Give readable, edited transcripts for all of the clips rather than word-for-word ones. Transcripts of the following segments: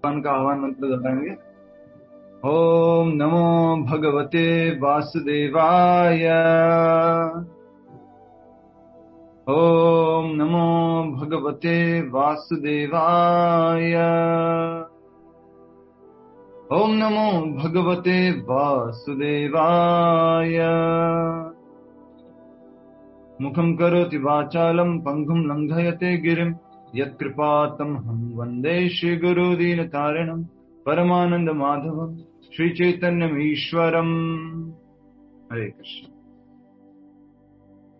भगवान का आह्वान मंत्र दोहराएंगे। ओम नमो भगवते वासुदेवाय। ओम नमो भगवते वासुदेवाय। ओम नमो भगवते वासुदेवाय। मुखं करोति वाचालं पंगुं लंघयते गिरिं यत्कृपातमहं वन्दे श्रीगुरुदीनतारिणं परमानंद माधवं श्री चैतन्यमीश्वरम्। हरे कृष्ण।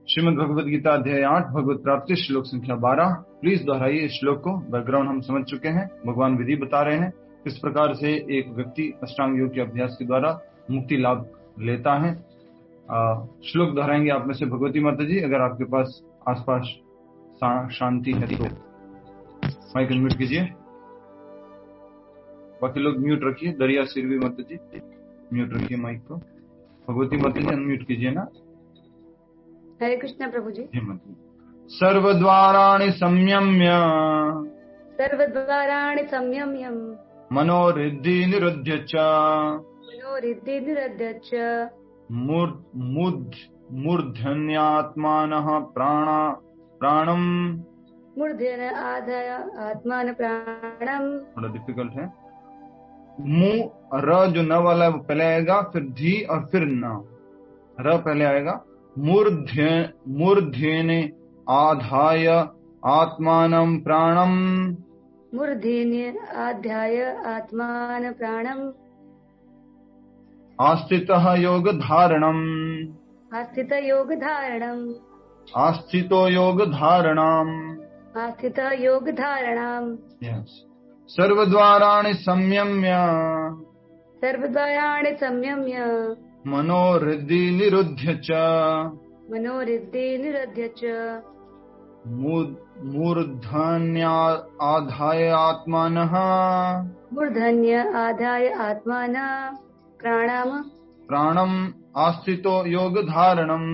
श्रीमद् भगवद गीता अध्याय 8 भगवत प्राप्ति श्लोक संख्या 12। प्लीज दोहराइए इस श्लोक को। बैकग्राउंड हम समझ चुके हैं। भगवान विधि बता रहे हैं किस प्रकार से एक व्यक्ति अष्टांग योग के अभ्यास के द्वारा मुक्ति लाभ लेता है। श्लोक दोहराएंगे आप में से भगवती माता जी। अगर आपके पास आसपास शांति है तो माइक अनम्यूट कीजिए। बाकी लोग म्यूट रखिए। दरिया सिरवी माता जी म्यूट रखिए माइक को। भगवती माता जी अनम्यूट कीजिए ना। हरे कृष्णा प्रभु जी। सर्वद्वाराणि संयम्य मनोरिद्धि निरुध्य च मूर्धन्यात्मानः प्राणम मूर्धन आधाय आत्मान प्राणम। थोड़ा डिफिकल्ट है। मुंह र जो न वाला वो पहले आएगा, फिर धी और फिर न। र पहले आएगा। मूर्धन्य आधाय आत्मानं प्राणम। मूर्धन्य आधाय आत्मान प्राणम। आस्थितः योग धारणम। आस्थित योग धारणम। आस्थितो योग धारणाम। आस्थित योग धारणाम। यस। सर्वद्वाराणि संयम्य मनोरिद्धि निरुध्य च मूर्धन्य आधाय आत्मानः प्राणम आस्थितो योग धारणम।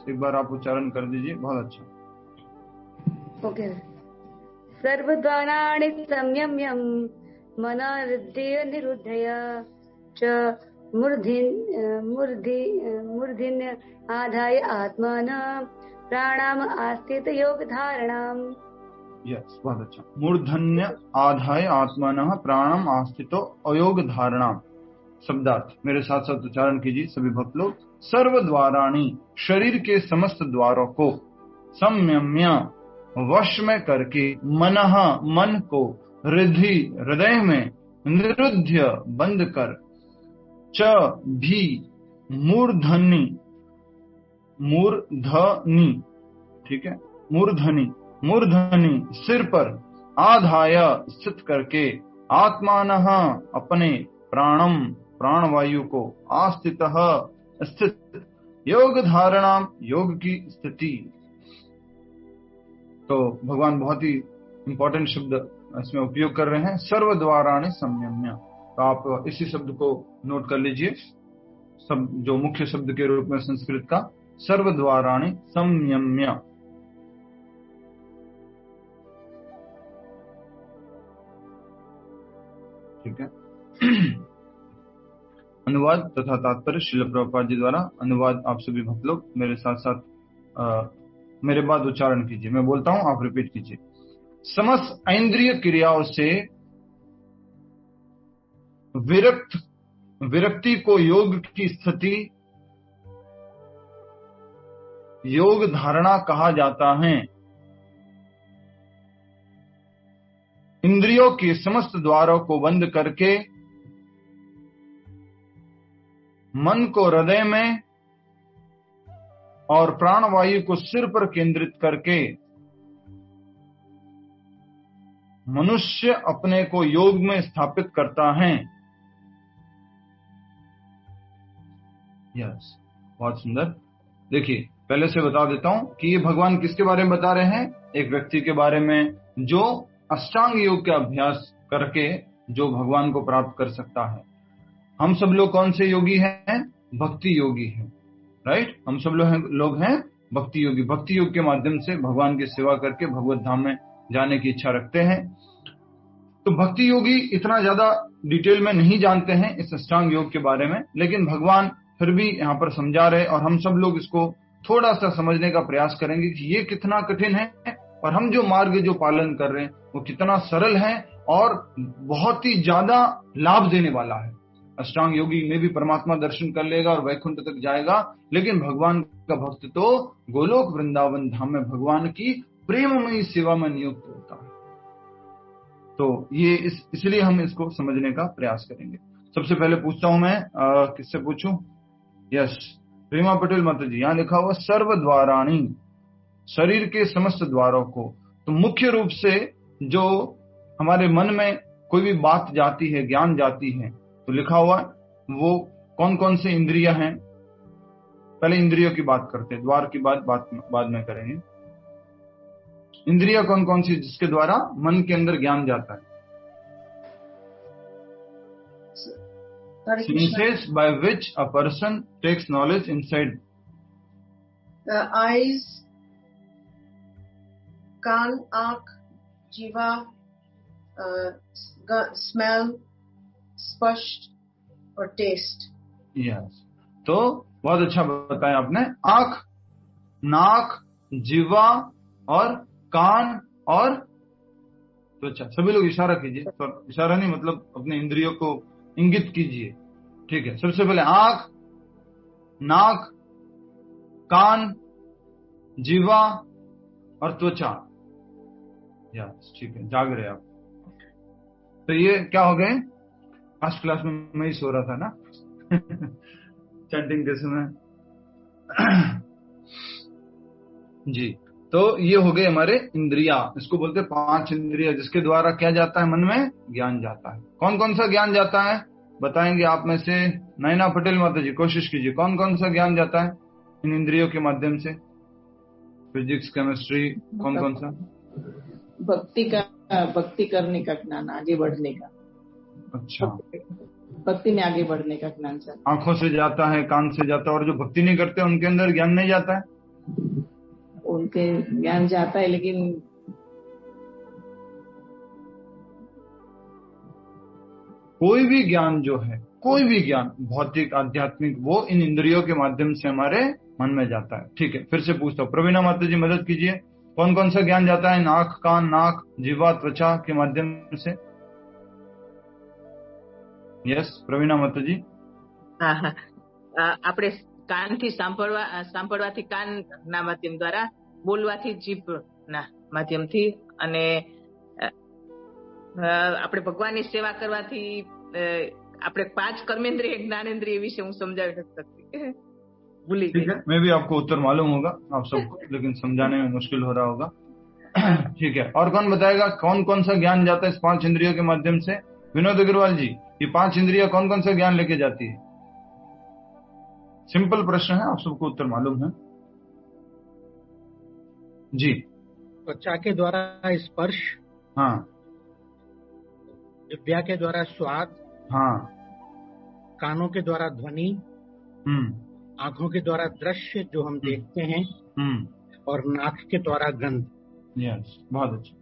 एक बार आप उच्चारण कर दीजिए। बहुत अच्छा। ओके। सर्वद्वाराणि संयम्य मनोरिद्धि निरुद्धय च मूर्धन्य आधाय आत्मान प्राणाम आस्थित योग धारणाम। यस, बहुत अच्छा। मूर्धन्य आधाय आत्मानः प्राणम आस्थितो अयोग धारणाम। शब्दार्थ मेरे साथ साथ उच्चारण कीजिए सभी भक्त लोग। सर्वद्वाराणि शरीर के समस्त द्वारों को संयम्य वश में करके मनः मन को रिद्धि हृदय में निरुध्य बंद कर च भी मूर्धनि ठीक है मूर्धनि सिर पर आधाय स्थित करके आत्मानः अपने प्राणम प्राणवायु को आस्थित स्थित योग धारणाम योग की स्थिति। तो भगवान बहुत ही इंपॉर्टेंट शब्द इसमें उपयोग कर रहे हैं। सर्वद्वाराणि संयम्य। तो आप इसी शब्द को नोट कर लीजिए। सब जो मुख्य शब्द के रूप में संस्कृत का सर्वद्वाराणि संयम्य। ठीक है। अनुवाद तथा तात्पर्य श्रील प्रभुपाद जी द्वारा। अनुवाद आप सभी भक्त लोग मेरे साथ साथ मेरे बाद उच्चारण कीजिए। मैं बोलता हूं, आप रिपीट कीजिए। समस्त इंद्रिय क्रियाओं से विरक्ति को योग की स्थिति योग धारणा कहा जाता है। इंद्रियों के समस्त द्वारों को बंद करके मन को हृदय में और प्राणवायु को सिर पर केंद्रित करके मनुष्य अपने को योग में स्थापित करता है। यस, बहुत सुंदर। देखिए, पहले से बता देता हूं कि ये भगवान किसके बारे में बता रहे हैं। एक व्यक्ति के बारे में जो अष्टांग योग का अभ्यास करके जो भगवान को प्राप्त कर सकता है। हम सब लोग कौन से योगी हैं? भक्ति योगी हैं। राइट, हम सब लोग हैं भक्ति योगी। भक्ति योग के माध्यम से भगवान की सेवा करके भगवत धाम में जानने की इच्छा रखते हैं। तो भक्ति योगी इतना ज्यादा डिटेल में नहीं जानते हैं इस अष्टांग योग के बारे में, लेकिन भगवान फिर भी यहाँ पर समझा रहे और हम सब लोग इसको थोड़ा सा समझने का प्रयास करेंगे कि ये कितना कठिन है और हम जो मार्ग जो पालन कर रहे हैं वो कितना सरल है और बहुत ही ज्यादा लाभ देने वाला है। अष्टांग योगी में भी परमात्मा दर्शन कर लेगा और वैकुंठ तक जाएगा, लेकिन भगवान का भक्त तो गोलोक वृंदावन धाम में भगवान की प्रेममयी सेवा में नियुक्त होता है। तो ये इसलिए हम इसको समझने का प्रयास करेंगे। सबसे पहले पूछता हूं मैं, किससे पूछूं? यस, रीमा पटेल माता जी। यहाँ लिखा हुआ सर्व द्वाराणी, शरीर के समस्त द्वारों को। तो मुख्य रूप से जो हमारे मन में कोई भी बात जाती है, ज्ञान जाती है, तो लिखा हुआ वो कौन कौन से इंद्रियां हैं। पहले इंद्रियों की बात करते हैं, द्वार की बात बाद में करेंगे। इंद्रियां कौन कौन सी जिसके द्वारा मन के अंदर ज्ञान जाता है? Senses by which a person takes knowledge inside. The eyes, कान, आँख, जीवा, स्मेल, स्पर्श और टेस्ट। यस, तो बहुत अच्छा बताया आपने। आँख, नाक, जीवा और कान और त्वचा। सभी लोग इशारा कीजिए, इशारा नहीं मतलब अपने इंद्रियों को इंगित कीजिए। ठीक है, सबसे पहले आंख, नाक, कान, जीवा और त्वचा। यस, ठीक है, जाग रहे आप। तो ये क्या हो गए? फर्स्ट क्लास में मैं ही सो रहा था ना चैंटिंग के समय जी। तो ये हो गए हमारे इंद्रिया, इसको बोलते हैं 5 इंद्रिया, जिसके द्वारा क्या जाता है? मन में ज्ञान जाता है। कौन कौन सा ज्ञान जाता है बताएंगे आप में से? नैना पटेल माता जी कोशिश कीजिए, कौन कौन सा ज्ञान जाता है इन इंद्रियों के माध्यम से? फिजिक्स, केमिस्ट्री, कौन कौन सा? भक्ति करने का ज्ञान, आगे बढ़ने का। अच्छा, भक्ति में आगे बढ़ने का ज्ञान सर। आंखों से जाता है, कान से जाता है, और जो भक्ति नहीं करते उनके अंदर ज्ञान नहीं जाता है? उनके ज्ञान जाता है, लेकिन कोई भी ज्ञान जो है, कोई भी ज्ञान भौतिक, आध्यात्मिक, वो इन इंद्रियों के माध्यम से हमारे मन में जाता है। ठीक है, फिर से पूछता हूँ, प्रवीणा माता जी मदद कीजिए, कौन कौन सा ज्ञान जाता है नाक, कान, नाक, जीवा, त्वचा के माध्यम से? यस, प्रवीणा माता जी। આપણે કાનથી સાંભળવાથી કાનના માધ્યમ દ્વારા, બોલવાથી જીભના માધ્યમથી, અને આપણે ભગવાનની સેવા કરવાથી આપણે 5 कर्मेंद्रिय ज्ञानेंद्रिय विषय હું समझाવી નથી सकती, भूली गई। ठीक है, मैं भी आपको उत्तर मालूम होगा आप सबको, लेकिन समझाने में मुश्किल हो रहा होगा। ठीक है, और कौन बताएगा कौन कौन सा ज्ञान जाता है इस 5 इंद्रियों के माध्यम से? विनोद अग्रवाल जी, ये 5 इंद्रियां कौन कौन सा ज्ञान लेके जाती है? सिंपल प्रश्न है, आप सबको उत्तर मालूम है जी। त्वचा के द्वारा स्पर्श, हाँ, जिह्वा के द्वारा स्वाद, हाँ, कानों के द्वारा ध्वनि, आंखों के द्वारा दृश्य जो हम देखते हैं, और नाक के द्वारा गंध। यस, बहुत अच्छा।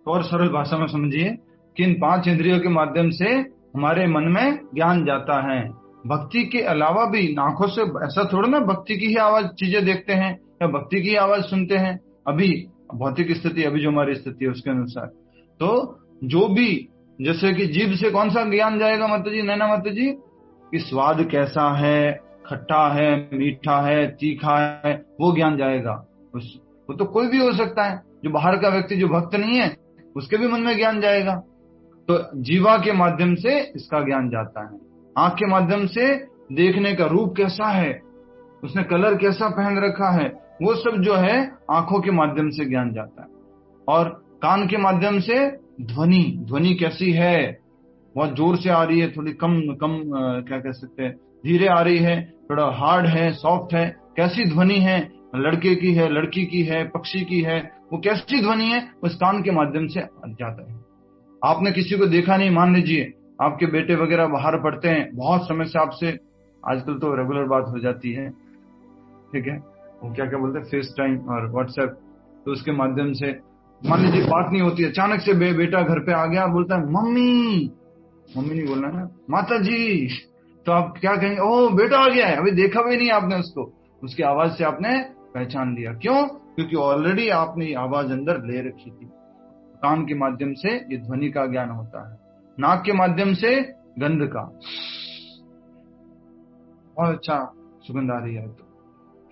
और सरल भाषा में समझिए कि इन 5 इंद्रियों के माध्यम से हमारे मन में ज्ञान जाता है। भक्ति के अलावा भी आंखों से ऐसा थोड़ा ना भक्ति की ही आवाज चीजें देखते हैं या भक्ति की आवाज सुनते हैं, अभी भौतिक स्थिति, अभी जो हमारी स्थिति है उसके अनुसार। तो जो भी, जैसे कि जीभ से कौन सा ज्ञान जाएगा माता जी, नैना माता जी? कि स्वाद कैसा है, खट्टा है, मीठा है, तीखा है, वो ज्ञान जाएगा। वो तो कोई भी हो सकता है, जो बाहर का व्यक्ति जो भक्त नहीं है उसके भी मन में ज्ञान जाएगा। तो जीवा के माध्यम से इसका ज्ञान जाता है। आंख के माध्यम से देखने का रूप कैसा है, उसने कलर कैसा पहन रखा है, वो सब जो है आंखों के माध्यम से ज्ञान जाता है। और कान के माध्यम से ध्वनि कैसी है, बहुत जोर से आ रही है, थोड़ी कम क्या कह सकते हैं, धीरे आ रही है, थोड़ा हार्ड है, सॉफ्ट है, कैसी ध्वनि है, लड़के की है, लड़की की है, पक्षी की है, वो कैसी ध्वनि है, उस कान के माध्यम से जाता है। आपने किसी को देखा नहीं, मान लीजिए आपके बेटे वगैरह बाहर पढ़ते हैं, बहुत समय से आपसे, आजकल तो रेगुलर बात हो जाती है, ठीक है, वो क्या बोलते हैं, फेस टाइम और व्हाट्सएप, तो उसके माध्यम से मान लीजिए बात नहीं होती, अचानक से बेटा घर पे आ गया और बोलता है मम्मी, मम्मी नहीं बोलना है, माता जी, तो आप क्या कहेंगे? ओह बेटा आ गया है, अभी देखा भी नहीं आपने उसको, उसकी आवाज से आपने पहचान लिया। क्यों? क्योंकि ऑलरेडी आपने ये आवाज अंदर ले रखी थी। कान के माध्यम से ये ध्वनि का ज्ञान होता है, नाक के माध्यम से गंध का, बहुत अच्छा सुगंध आ रही है, तो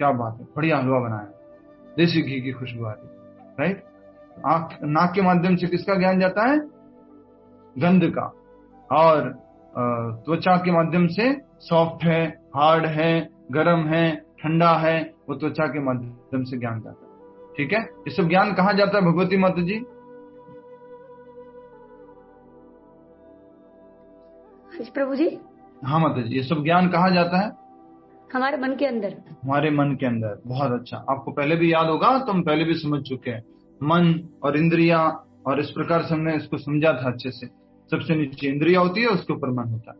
क्या बात है, बढ़िया हलवा बनाया, देसी घी की खुशबू आ रही है, राइट। नाक के माध्यम से किसका ज्ञान जाता है? गंध का। और त्वचा के माध्यम से सॉफ्ट है, हार्ड है, गर्म है, ठंडा है, वो त्वचा के माध्यम से ज्ञान जाता है। ठीक है, ये सब ज्ञान कहाँ जाता है भगवती माता जी? प्रभु जी। हाँ माता जी, ये सब ज्ञान कहाँ जाता है? हमारे मन के अंदर। हमारे मन के अंदर। बहुत अच्छा, आपको पहले भी याद होगा, तो हम पहले भी समझ चुके हैं, मन और इंद्रिया, और इस प्रकार से हमने इसको समझा था अच्छे से। सबसे नीचे इंद्रिया होती है, उसके ऊपर मन होता है।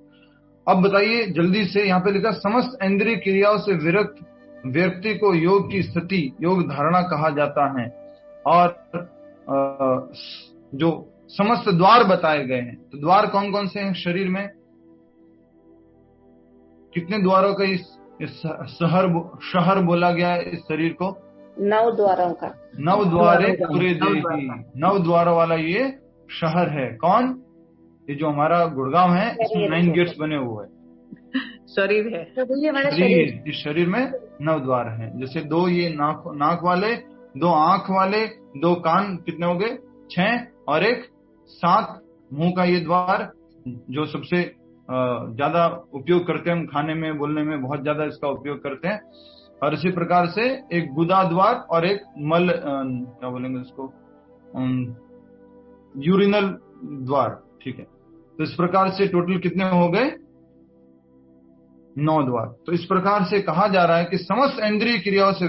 अब बताइए जल्दी से, यहाँ पे लिखा समस्त इंद्रिय क्रियाओं से विरक्त व्यक्ति को योग की स्थिति, योग धारणा कहा जाता है। और जो समस्त द्वार बताए गए हैं, तो द्वार कौन कौन से हैं शरीर में? कितने द्वारों का इस शहर बोला गया है इस शरीर को? 9 द्वारों का। 9 द्वारे पूरे देही, 9 द्वारों वाला ये शहर है। कौन? ये जो हमारा गुड़गांव है, इसमें 9 गेट्स बने हुए हैं। शरीर है, शरीर, इस शरीर में 9 द्वार हैं। जैसे 2 ये नाक वाले, 2 आंख वाले, 2 कान, कितने हो गए? 6, और 1 7 मुंह का ये द्वार, जो सबसे ज्यादा उपयोग करते हैं हम, खाने में, बोलने में बहुत ज्यादा इसका उपयोग करते हैं। और इसी प्रकार से एक गुदा द्वार और एक मल, क्या बोलेंगे उसको, यूरिनल द्वार। ठीक है, तो इस प्रकार से टोटल कितने हो गए? 9 द्वार। तो इस प्रकार से कहा जा रहा है कि समस्त इंद्रिय क्रियाओं से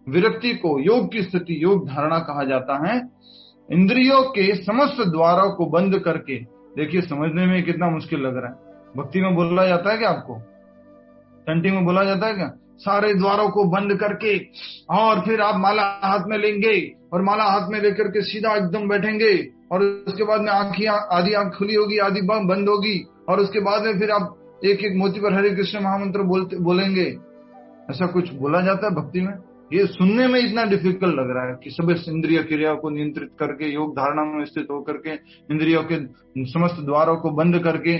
विरक्ति को योग की स्थिति, योग धारणा कहा जाता है। इंद्रियों के समस्त द्वारों को बंद करके, देखिए समझने में कितना मुश्किल लग रहा है। भक्ति में बोला जाता है क्या आपको? चैंटिंग में बोला जाता है क्या? सारे द्वारों को बंद करके, और फिर आप माला हाथ में लेंगे, और माला हाथ में लेकर के सीधा एकदम बैठेंगे, और उसके बाद में आधी आंख खुली होगी, आधी बंद होगी, और उसके बाद में फिर आप एक एक मोती पर हरे कृष्ण महामंत्र बोलेंगे। ऐसा कुछ बोला जाता है भक्ति में? ये सुनने में इतना डिफिकल्ट लग रहा है कि सब इंद्रिय क्रियाओं को नियंत्रित करके, योग धारणा में स्थित होकर के, इंद्रियों के समस्त द्वारों को बंद करके।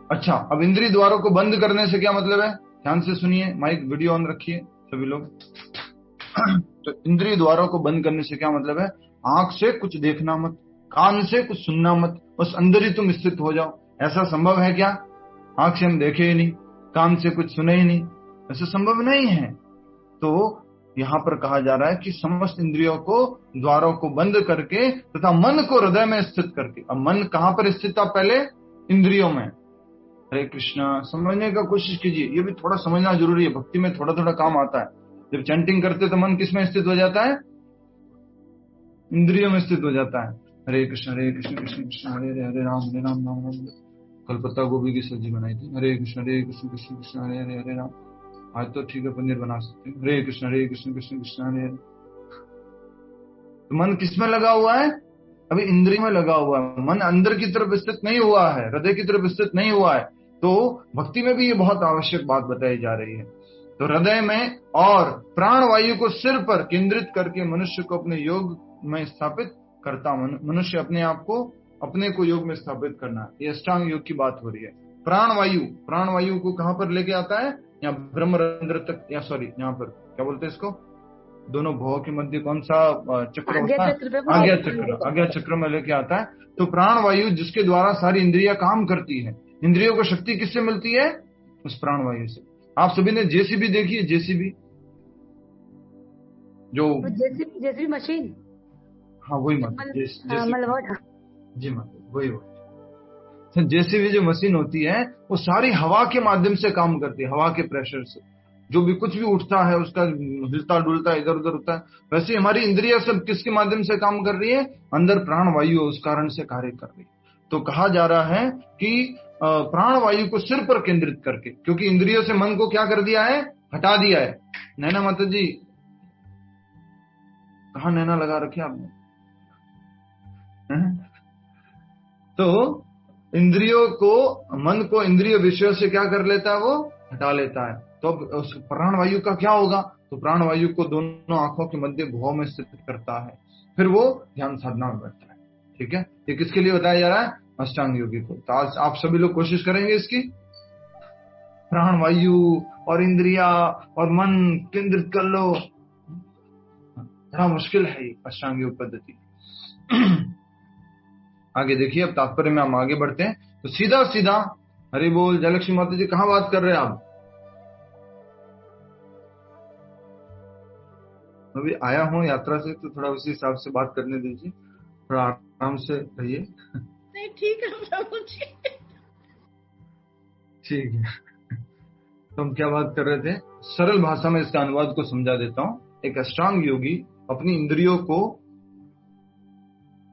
अच्छा, अब इंद्रिय द्वारों को बंद करने से क्या मतलब है? ध्यान से सुनिए, माइक वीडियो ऑन रखिए सभी लोग। तो इंद्रिय द्वारों को बंद करने से क्या मतलब है? आंख से कुछ देखना मत, कान से कुछ सुनना मत, बस अंदर ही तुम स्थित हो जाओ। ऐसा संभव है क्या? आंख से हम देखे ही नहीं, कान से कुछ सुने ही नहीं, ऐसा संभव नहीं है। तो यहाँ पर कहा जा रहा है कि समस्त इंद्रियों को, द्वारों को बंद करके तथा मन को हृदय में स्थित करके। अब मन कहाँ पर स्थित था पहले? इंद्रियों में। हरे कृष्णा, समझने का कोशिश कीजिए, ये भी थोड़ा समझना जरूरी है, भक्ति में थोड़ा थोड़ा काम आता है। जब चैंटिंग करते तो मन किस में स्थित हो जाता है? इंद्रियों में स्थित हो जाता है। हरे कृष्ण कृष्ण कृष्ण हरे हरे, हरे राम राम राम। कल पत्ता गोभी की सब्जी बनाई थी। हरे कृष्ण कृष्ण कृष्ण हरे हरे, हरे राम। आज तो ठीक है, पनीर बना सकते हैं। हरे कृष्ण कृष्ण कृष्ण हरे हरे। तो मन किसमें लगा हुआ है? अभी इंद्रिय में लगा हुआ है। मन अंदर की तरफ स्थित नहीं हुआ है, हृदय की तरफ स्थित नहीं हुआ है। तो भक्ति में भी ये बहुत आवश्यक बात बताई जा रही है। तो हृदय में और प्राण वायु को सिर पर केंद्रित करके मनुष्य को अपने योग में स्थापित करता, मनुष्य अपने आप को, अपने को योग में स्थापित करना, ये अष्टांग योग की बात हो रही है। प्राण वायु को कहां पर लेके आता है? यहाँ ब्रह्मरंध्र तक, या सॉरी, यहाँ पर क्या बोलते हैं इसको, दोनों भवों के मध्य कौन सा चक्र होता है? आज्ञा चक्र में लेके आता है। तो प्राण वायु जिसके द्वारा सारी इंद्रियां काम करती है। इंद्रियों को शक्ति किससे मिलती है? उस प्राण वायु से। आप सभी ने जेसीबी देखी है? जेसीबी जो जेसीबी मशीन, हाँ वही जी वही जेसीबी जो मशीन होती है, वो सारी हवा के माध्यम से काम करती है, हवा के प्रेशर से। जो भी कुछ भी उठता है उसका हिलता डुलता इधर उधर होता है। वैसे हमारी इंद्रियां सब किसके माध्यम से काम कर रही है? अंदर प्राण वायु उस कारण से कार्य कर रही है। तो कहा जा रहा है कि प्राण वायु को सिर पर केंद्रित करके, क्योंकि इंद्रियों से मन को क्या कर दिया है? हटा दिया है। नैना माता जी, कहाँ नैना लगा रखे आपने? तो इंद्रियों को, मन को इंद्रिय विषयों से क्या कर लेता है? वो हटा लेता है। तो अब उस प्राण वायु का क्या होगा? तो प्राण वायु को दोनों आंखों के मध्य भुआ में स्थित करता है, फिर वो ध्यान साधना में बैठता है। ठीक है, ये किसके लिए बताया जा रहा है? अष्टांग योगी को। तो आज आप सभी लोग कोशिश करेंगे इसकी, प्राण वायु और इंद्रिया और मन केंद्रित कर लो। बड़ा मुश्किल है ये अष्टांग योग पद्धति। आगे देखिए, अब तात्पर्य में हम आगे बढ़ते हैं। तो सीधा सीधा हरि बोल। जयलक्ष्मी माता जी कहाँ बात कर रहे हैं आप? अभी आया हूँ यात्रा से, तो थोड़ा उसी हिसाब से बात करने दीजिए, थोड़ा आराम से रहिए। नहीं ठीक है प्रभु जी। ठीक है, तो हम क्या बात कर रहे थे? सरल भाषा में इसका अनुवाद को समझा देता हूँ। एक अष्टांग योगी अपनी इंद्रियों को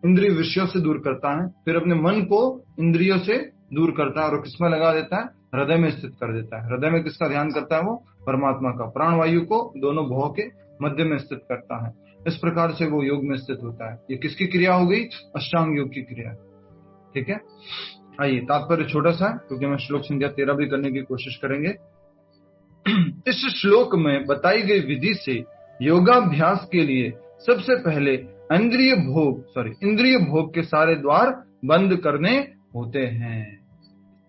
इंद्रिय विषयों से दूर करता है, फिर अपने मन को इंद्रियों से दूर करता है और किसमें लगा देता है? हृदय में स्थित कर देता है। हृदय में किसका ध्यान करता है? वो परमात्मा का। प्राण वायु को दोनों भुवों के मध्य में स्थित करता है। इस प्रकार से वो योग में स्थित होता है। ये किसकी क्रिया हो गई? अष्टांग योग की क्रिया। ठीक है, आइए तात्पर्य छोटा सा, क्योंकि हम श्लोक संख्या 13 भी करने की कोशिश करेंगे। इस श्लोक में बताई गई विधि से योगाभ्यास के लिए सबसे पहले इंद्रिय भोग के सारे द्वार बंद करने होते हैं।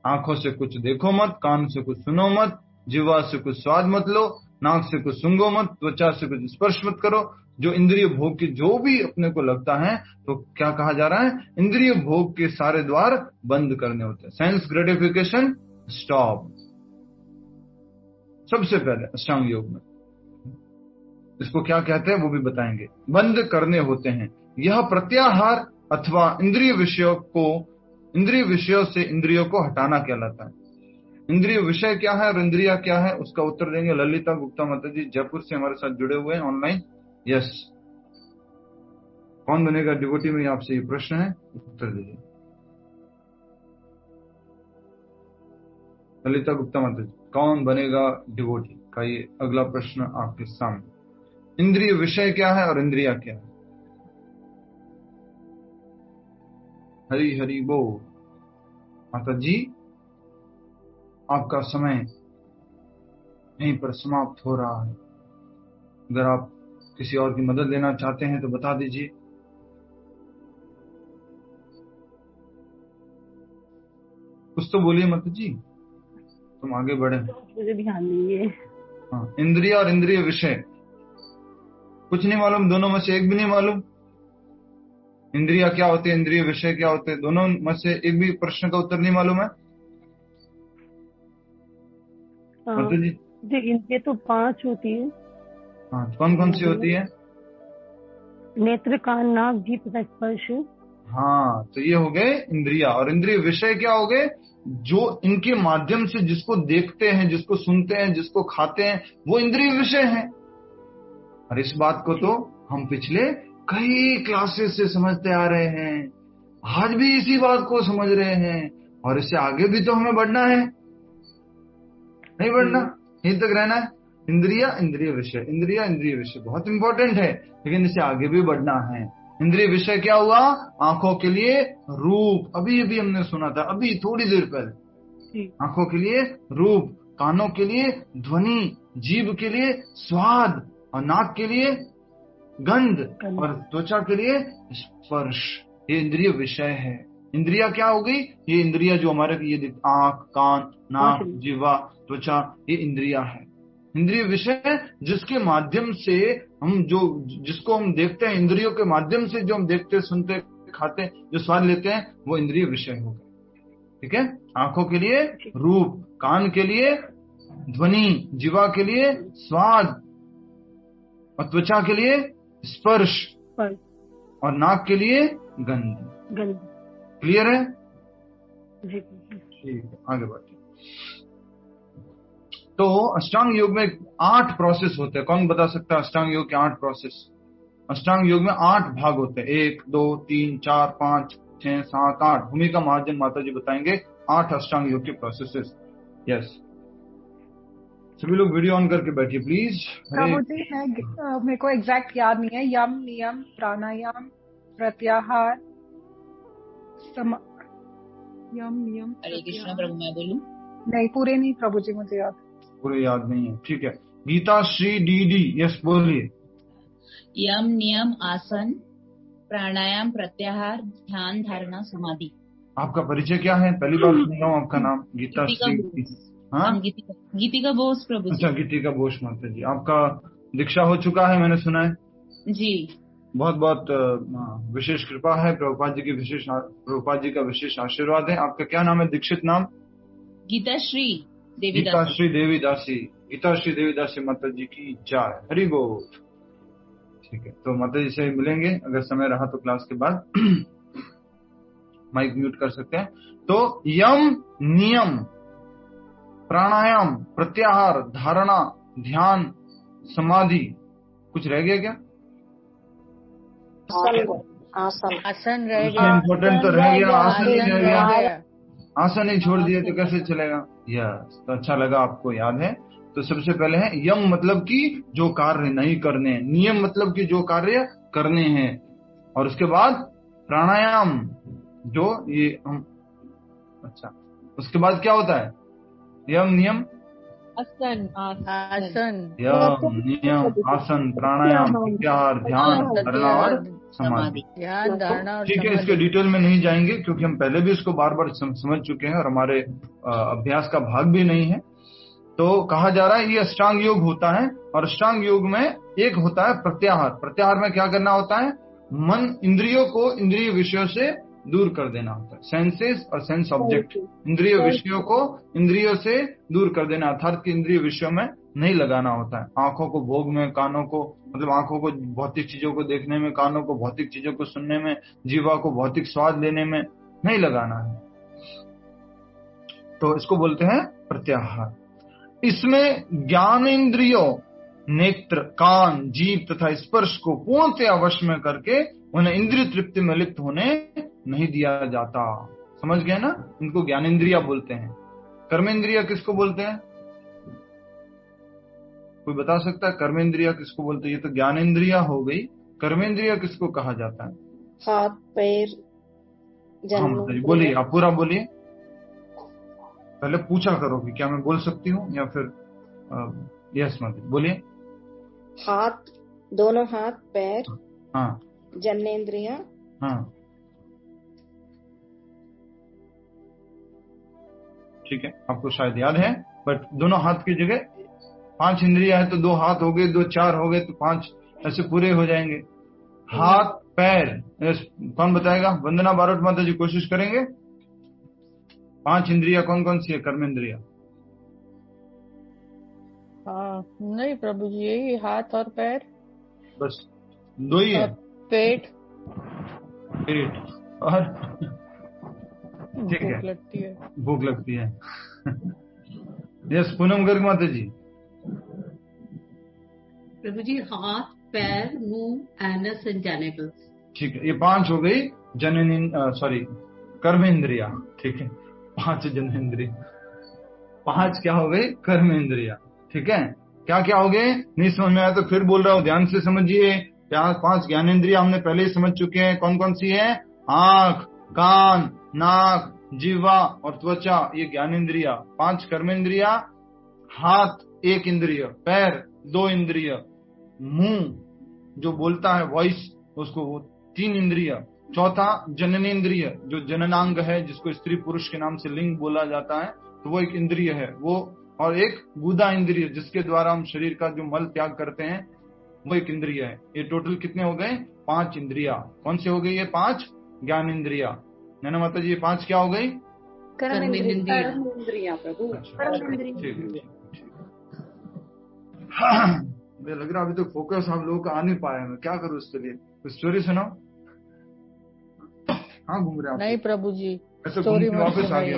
आंखों से कुछ देखो मत, कान से कुछ सुनो मत, जिह्वा से कुछ स्वाद मत लो, नाक से कुछ सूंघो मत, त्वचा से कुछ स्पर्श मत करो। जो इंद्रिय भोग की जो भी अपने को लगता है, तो क्या कहा जा रहा है? इंद्रिय भोग के सारे द्वार बंद करने होते हैं। सेंस ग्रेटिफिकेशन स्टॉप, सबसे पहले अष्टांग योग में। इसको क्या कहते हैं वो भी बताएंगे। बंद करने होते हैं। यह प्रत्याहार अथवा इंद्रिय विषयों से इंद्रियों को हटाना कहलाता है। इंद्रिय विषय क्या है और इंद्रिया क्या है, उसका उत्तर देंगे ललिता गुप्ता माता जी, जयपुर से हमारे साथ जुड़े हुए हैं ऑनलाइन। यस, कौन बनेगा डिवोटी में, आपसे ये प्रश्न है, उत्तर दीजिए। ललिता गुप्ता माता जी, कौन बनेगा डिवोटी का ये अगला प्रश्न आपके सामने। इंद्रिय विषय क्या है और इंद्रिया क्या है? हरि हरि बोल। माता जी, आपका समय यहीं पर समाप्त हो रहा है। अगर आप किसी और की मदद लेना चाहते हैं तो बता दीजिए। कुछ तो बोलिए माता जी, तुम आगे बढ़े। मुझे ध्यान नहीं है। हाँ, इंद्रिय और इंद्रिय विषय कुछ नहीं मालूम, दोनों में से एक भी नहीं मालूम। इंद्रिया क्या होते हैं, इंद्रिय विषय क्या होते हैं, दोनों में से एक भी प्रश्न का उत्तर नहीं मालूम है। जी इंद्रिय तो 5 होती है। हाँ, कौन कौन सी होती है? नेत्र, कान, नाक, जीभ तथा स्पर्श। हाँ, तो ये हो गए इंद्रिया। और इंद्रिय विषय क्या हो गए? जो इनके माध्यम से जिसको देखते हैं, जिसको सुनते हैं, जिसको खाते हैं, वो इंद्रिय विषय हैं। और इस बात को तो हम पिछले कई क्लासेस से समझते आ रहे हैं, आज भी इसी बात को समझ रहे हैं, और इससे आगे भी तो हमें बढ़ना है, नहीं बढ़ना, यहीं तक रहना है। इंद्रिया इंद्रिय विषय, इंद्रिया इंद्रिय विषय बहुत इंपॉर्टेंट है, लेकिन इससे आगे भी बढ़ना है। इंद्रिय विषय क्या हुआ? आंखों के लिए रूप, अभी अभी हमने सुना था, अभी थोड़ी देर पहले। आंखों के लिए रूप, कानों के लिए ध्वनि, जीभ के लिए स्वाद, और नाक के लिए गंध, और त्वचा के लिए स्पर्श। ये इंद्रिय विषय है। इंद्रिया क्या हो गई? ये इंद्रिया जो हमारे ये आंख, कान, नाक, जीवा, त्वचा, ये इंद्रिया है। इंद्रिय विषय जिसके माध्यम से हम जिसको हम देखते हैं, इंद्रियों के माध्यम से जो हम देखते, सुनते, खाते, जो स्वाद लेते हैं, वो इंद्रिय विषय हो गए। ठीक है, आंखों के लिए रूप, कान के लिए ध्वनि, जीवा के लिए स्वाद, और त्वचा के लिए स्पर्श, और नाक के लिए गंध। क्लियर है? ठीक है, आगे बढ़ते। तो अष्टांग योग में 8 प्रोसेस होते हैं। कौन बता सकता है अष्टांग योग के 8 प्रोसेस? अष्टांग योग में 8 भाग होते हैं। 1, 2, 3, 4, 5, 6, 7, 8। भूमिका महाजन माता जी बताएंगे 8 अष्टांग योग के प्रोसेसेस। यस, सभी लोग वीडियो ऑन करके बैठिए प्लीज। प्रभु जी मेरे को एग्जैक्ट याद नहीं है। यम नियम प्राणायाम प्रत्याहार यम नियम। हरे कृष्ण प्रभु, मैं बोलूं? नहीं, पूरे नहीं प्रभु जी, मुझे याद पूरे याद नहीं है। ठीक है, गीता श्री डी, यस बोलिए। यम नियम आसन प्राणायाम प्रत्याहार ध्यान धारणा समाधि। आपका परिचय क्या है? पहली बार सुन रहा हूँ आपका नाम। गीता श्री। हाँ, गीतिका बोस प्रभु। अच्छा, गीतिका बोस माता जी। आपका दीक्षा हो चुका है मैंने सुना है जी। बहुत बहुत विशेष कृपा है, प्रभुपाद जी का विशेष आशीर्वाद है। आपका क्या नाम है? दीक्षित नाम? गीताश्री देवीदासी। गीताश्री देवीदासी माता जी की जय। हरि बोल। ठीक है, तो माता जी से मिलेंगे अगर समय रहा तो क्लास के बाद। माइक म्यूट कर सकते हैं। तो यम नियम प्राणायाम प्रत्याहार धारणा ध्यान समाधि, कुछ रह गया क्या? आसन रह गया। इम्पोर्टेंट तो रह गया, आसन ही रह गया। आसन ही छोड़ दिए तो कैसे चलेगा? यस, तो अच्छा लगा आपको याद है। तो सबसे पहले है यम, मतलब कि जो कार्य नहीं करने, नियम मतलब कि जो कार्य करने हैं, और उसके बाद प्राणायाम जो ये हम, अच्छा उसके बाद क्या होता है? यम नियम आसन यम नियम आसन प्राणायाम प्रत्याहार ध्यान धारणा और समाधि। ठीक है, इसके डिटेल में नहीं जाएंगे क्योंकि हम पहले भी इसको बार बार समझ चुके हैं और हमारे अभ्यास का भाग भी नहीं है। तो कहा जा रहा है ये अष्टांग योग होता है, और अष्टांग योग में एक होता है प्रत्याहार। प्रत्याहार में क्या करना होता है? मन इंद्रियों को इंद्रिय विषयों से दूर कर देना होता है। सेंसेस और सेंस ऑब्जेक्ट, इंद्रिय विषयों को इंद्रियों से दूर कर देना, अर्थात कि इंद्रिय विषयों में नहीं लगाना होता है। आंखों को भोग में, कानों को मतलब आंखों को भौतिक चीजों को देखने में, कानों को भौतिक चीजों को सुनने में, जीवा को भौतिक स्वाद लेने में नहीं लगाना है। तो इसको बोलते हैं प्रत्याहार। इसमें ज्ञान इंद्रियों नेत्र कान जीभ तथा स्पर्श को पूर्णतया वश में करके उन्हें इंद्रिय तृप्ति में लिप्त होने नहीं दिया जाता। समझ गए ना? इनको ज्ञानेंद्रिया बोलते हैं। कर्मेंद्रिया किसको बोलते हैं? कोई बता सकता है कर्मेंद्रिया किसको बोलते हैं? ये तो ज्ञानेंद्रिया हो गई, कर्मेंद्रिया किसको कहा जाता है? हाथ पैर हाँ बोलिए, आप पूरा बोलिए। पहले पूछा करो कि क्या मैं बोल सकती हूँ या फिर यस मत बोलिए। हाथ, दोनों हाथ पैर, हाँ जन्नेन्द्रिया, हाँ ठीक है, आपको शायद याद है, बट दोनों हाथ की जगह 5 इंद्रिया है तो 2 हाथ हो गए, 2 4 हो गए तो 5 ऐसे पूरे हो जाएंगे। हाथ पैर, कौन बताएगा? वंदना बारोट माता जी कोशिश करेंगे। 5 इंद्रिया कौन कौन सी है? कर्मेंद्रिया। नहीं प्रभु जी, यही हाथ और पैर, बस 2 ही है। पेट और ठीक है, भूख लगती है यस पूनम गर्ग माता जी। प्रभु जी हाथ पैर मुंह एनस एंड जेनिटल्स। ठीक है, ये 5 हो गई कर्मेंद्रिया। ठीक है, 5 जनेन्द्रिय, 5 क्या हो गई? कर्मेंद्रिया। ठीक है, क्या क्या हो गए? नहीं समझ में आया तो फिर बोल रहा हूँ, ध्यान से समझिए। 5 ज्ञानेंद्रिया हमने पहले ही समझ चुके हैं। कौन कौन सी है? आंख, कान, नाक, जीवा और त्वचा, ये ज्ञानेंद्रिया। 5 कर्मेंद्रिया, हाथ 1 इंद्रिय, पैर 2 इंद्रिय, मुंह जो बोलता है वॉइस उसको 3 इंद्रिय, चौथा जननेन्द्रिय जो जननांग है, जिसको स्त्री पुरुष के नाम से लिंग बोला जाता है, तो वो 1 इंद्रिय है वो, और 1 गुदा इंद्रिय जिसके द्वारा हम शरीर का जो मल त्याग करते हैं वो 1 इंद्रिय है। ये टोटल कितने हो गए? 5 इंद्रिया। कौन से हो गई? ये 5 ज्ञान इंद्रिया। नैना माता जी ये 5 क्या हो गई? कर्मेंद्रिया प्रभु। मुझे लग रहा अभी तो फोकस आप लोगों का आ नहीं पाया, मैं क्या करूँ इसके लिए? कुछ स्टोरी सुनाओ। हाँ घूम रहे नहीं प्रभु जी, स्टोरी वापस आ गया।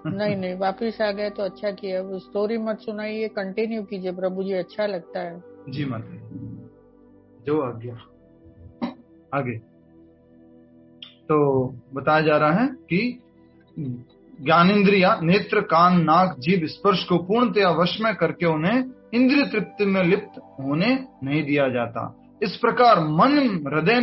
नहीं वापिस आ गए तो अच्छा किया। वो स्टोरी मत सुनाइए, कंटिन्यू कीजिए प्रभु जी, अच्छा लगता है। जी माता जो आ गया आगे। तो बताया जा रहा है कि ज्ञानेन्द्रिया नेत्र कान नाक जीभ स्पर्श को पूर्णतया वश में करके उन्हें इंद्रिय तृप्ति में लिप्त होने नहीं दिया जाता। इस प्रकार मन हृदय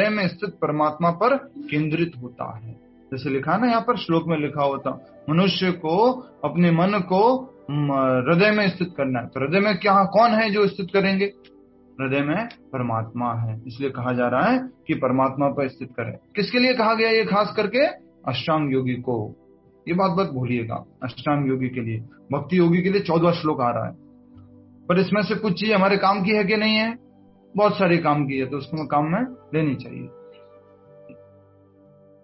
में स्थित परमात्मा पर केंद्रित होता है। जैसे लिखा ना यहाँ पर श्लोक में लिखा होता, मनुष्य को अपने मन को हृदय में स्थित करना है। तो हृदय में क्या कौन है जो स्थित करेंगे? हृदय में परमात्मा है। इसलिए कहा जा रहा है कि परमात्मा पर स्थित करें। किसके लिए कहा गया ये? खास करके अष्टांग योगी को। ये बात भूलिएगा, अष्टांग योगी के लिए, भक्ति योगी के लिए 14 श्लोक आ रहा है। पर इसमें से कुछ चीज हमारे काम की है कि नहीं है? बहुत सारे काम की है, तो उसको काम में लेनी चाहिए।